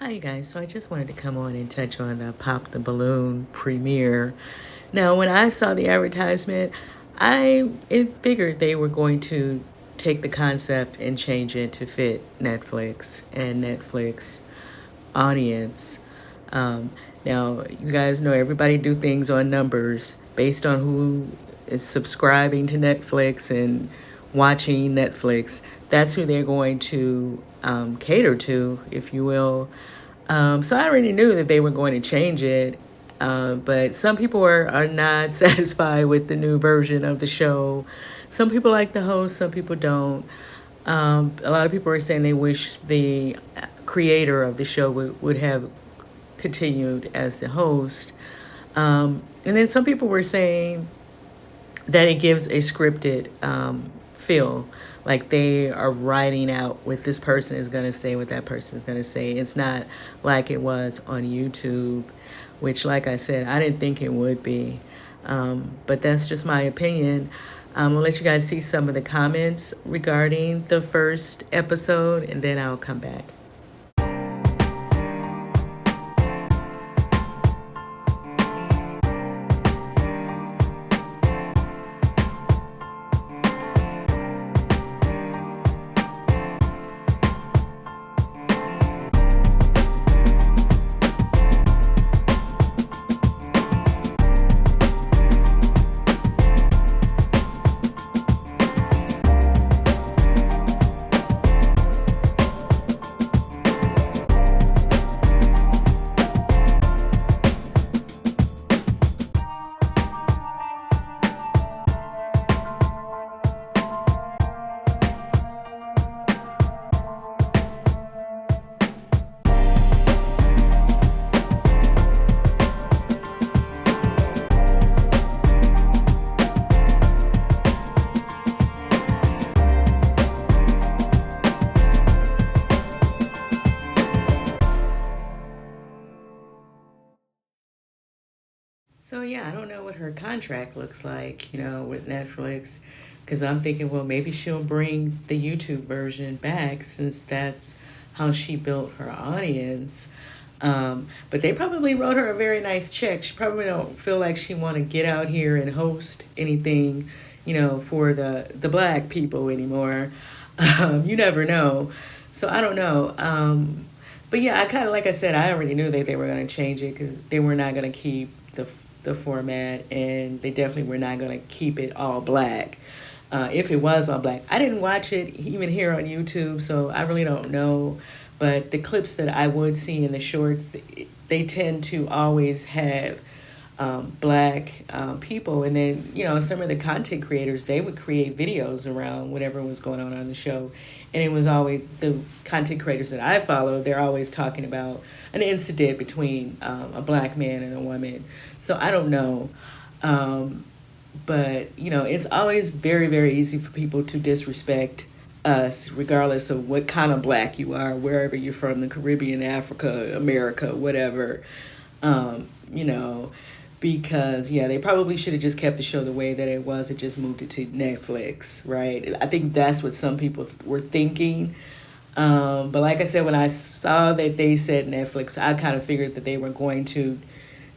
Hi, you guys. So I just wanted to come on and touch on the Pop the Balloon premiere. Now, when I saw the advertisement, it figured they were going to take the concept and change it to fit Netflix and Netflix audience. Um, Now, you guys know everybody do things on numbers based on who is subscribing to Netflix and watching Netflix. That's who they're going to cater to, if you will. So I already knew that they were going to change it, but some people are not satisfied with the new version of the show. Some people like the host, some people don't. A lot of people are saying they wish the creator of the show would have continued as the host. And then some people were saying that it gives a scripted feel, like they are writing out what this person is going to say, what that person is going to say. It's not like it was on YouTube, which, like I said, I didn't think it would be. But that's just my opinion. I'll let you guys see some of the comments regarding the first episode, and then I'll come back. So yeah, I don't know what her contract looks like, with Netflix, because I'm thinking, well, maybe she'll bring the YouTube version back since that's how she built her audience. But they probably wrote her a very nice check. She probably don't feel like she want to get out here and host anything, for the black people anymore. You never know. So I don't know. But yeah, I kind of, like I said, I already knew that they were going to change it because they were not going to keep the format, and they definitely were not going to keep it all black. If it was all black, I didn't watch it even here on YouTube, so I really don't know. But the clips that I would see in the shorts, they tend to always have black people, and then some of the content creators, they would create videos around whatever was going on the show, and it was always the content creators that I follow. They're always talking about an incident between a black man and a woman. So I don't know, but it's always very, very easy for people to disrespect us, regardless of what kind of black you are, wherever you're from, the Caribbean, Africa, America, whatever. You know, because yeah, they probably should have just kept the show the way that it was and just moved it to Netflix, right? I think that's what some people were thinking. But like I said, when I saw that they said Netflix, I kind of figured that they were going to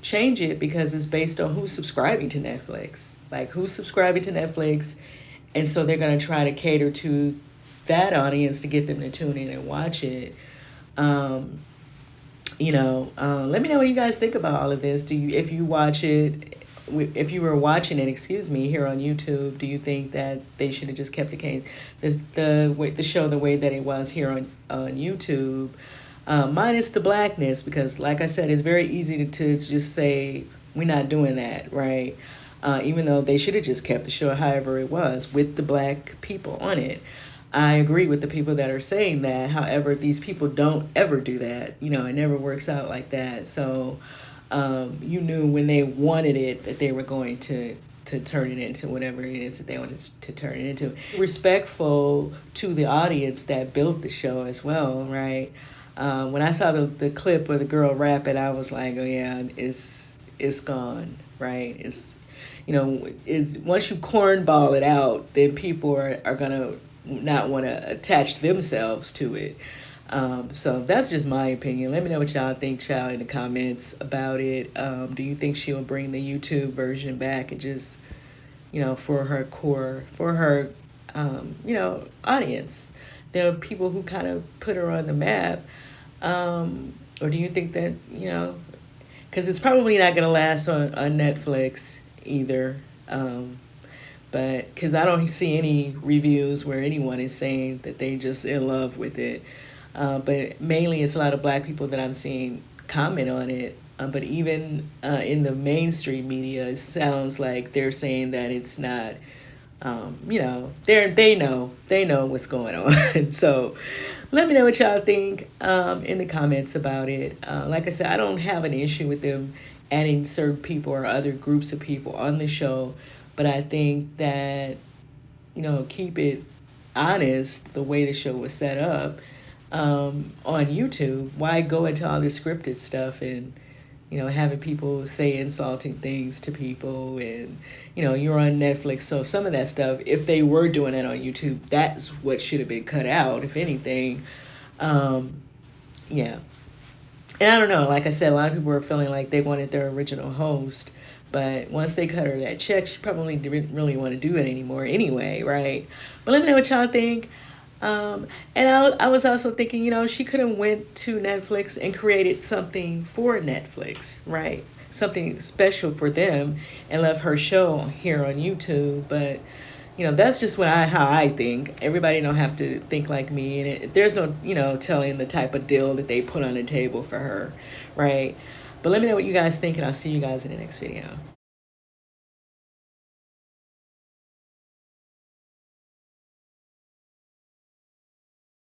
change it because it's based on who's subscribing to Netflix. Like who's subscribing to Netflix, and so they're going to try to cater to that audience to get them to tune in and watch it. Um, Let me know what you guys think about all of this. If you watch it, if you were watching it, excuse me, here on YouTube, do you think that they should have just kept the show the way that it was here on YouTube, minus the blackness? Because, like I said, it's very easy to just say we're not doing that, right? Even though they should have just kept the show however it was with the black people on it. I agree with the people that are saying that. However, these people don't ever do that. It never works out like that. So you knew when they wanted it that they were going to turn it into whatever it is that they wanted to turn it into. Respectful to the audience that built the show as well, right? When I saw the clip of the girl rapping, I was like, oh yeah, it's gone, right? It's once you cornball it out, then people are gonna not want to attach themselves to it. So that's just my opinion. Let me know what y'all think, child, in the comments about it. Do you think she'll bring the YouTube version back and just, for her core, for her, audience? There are people who kind of put her on the map. Or do you think that, because it's probably not going to last on Netflix either. But because I don't see any reviews where anyone is saying that they just in love with it. But mainly it's a lot of black people that I'm seeing comment on it. But even in the mainstream media, it sounds like they're saying that it's not. They know what's going on. So let me know what y'all think in the comments about it. Like I said, I don't have an issue with them adding certain people or other groups of people on the show, but I think that keep it honest the way the show was set up on YouTube. Why go into all this scripted stuff and having people say insulting things to people, and you're on Netflix, so some of that stuff, if they were doing it on YouTube, that's what should have been cut out, if anything. Yeah. And I don't know, like I said, a lot of people were feeling like they wanted their original host, but once they cut her that check, she probably didn't really want to do it anymore anyway, right? But let me know what y'all think. And I was also thinking, she could have went to Netflix and created something for Netflix, right? Something special for them, and left her show here on YouTube. But that's just how I think. Everybody don't have to think like me, and there's no telling the type of deal that they put on the table for her, right? But let me know what you guys think, and I'll see you guys in the next video.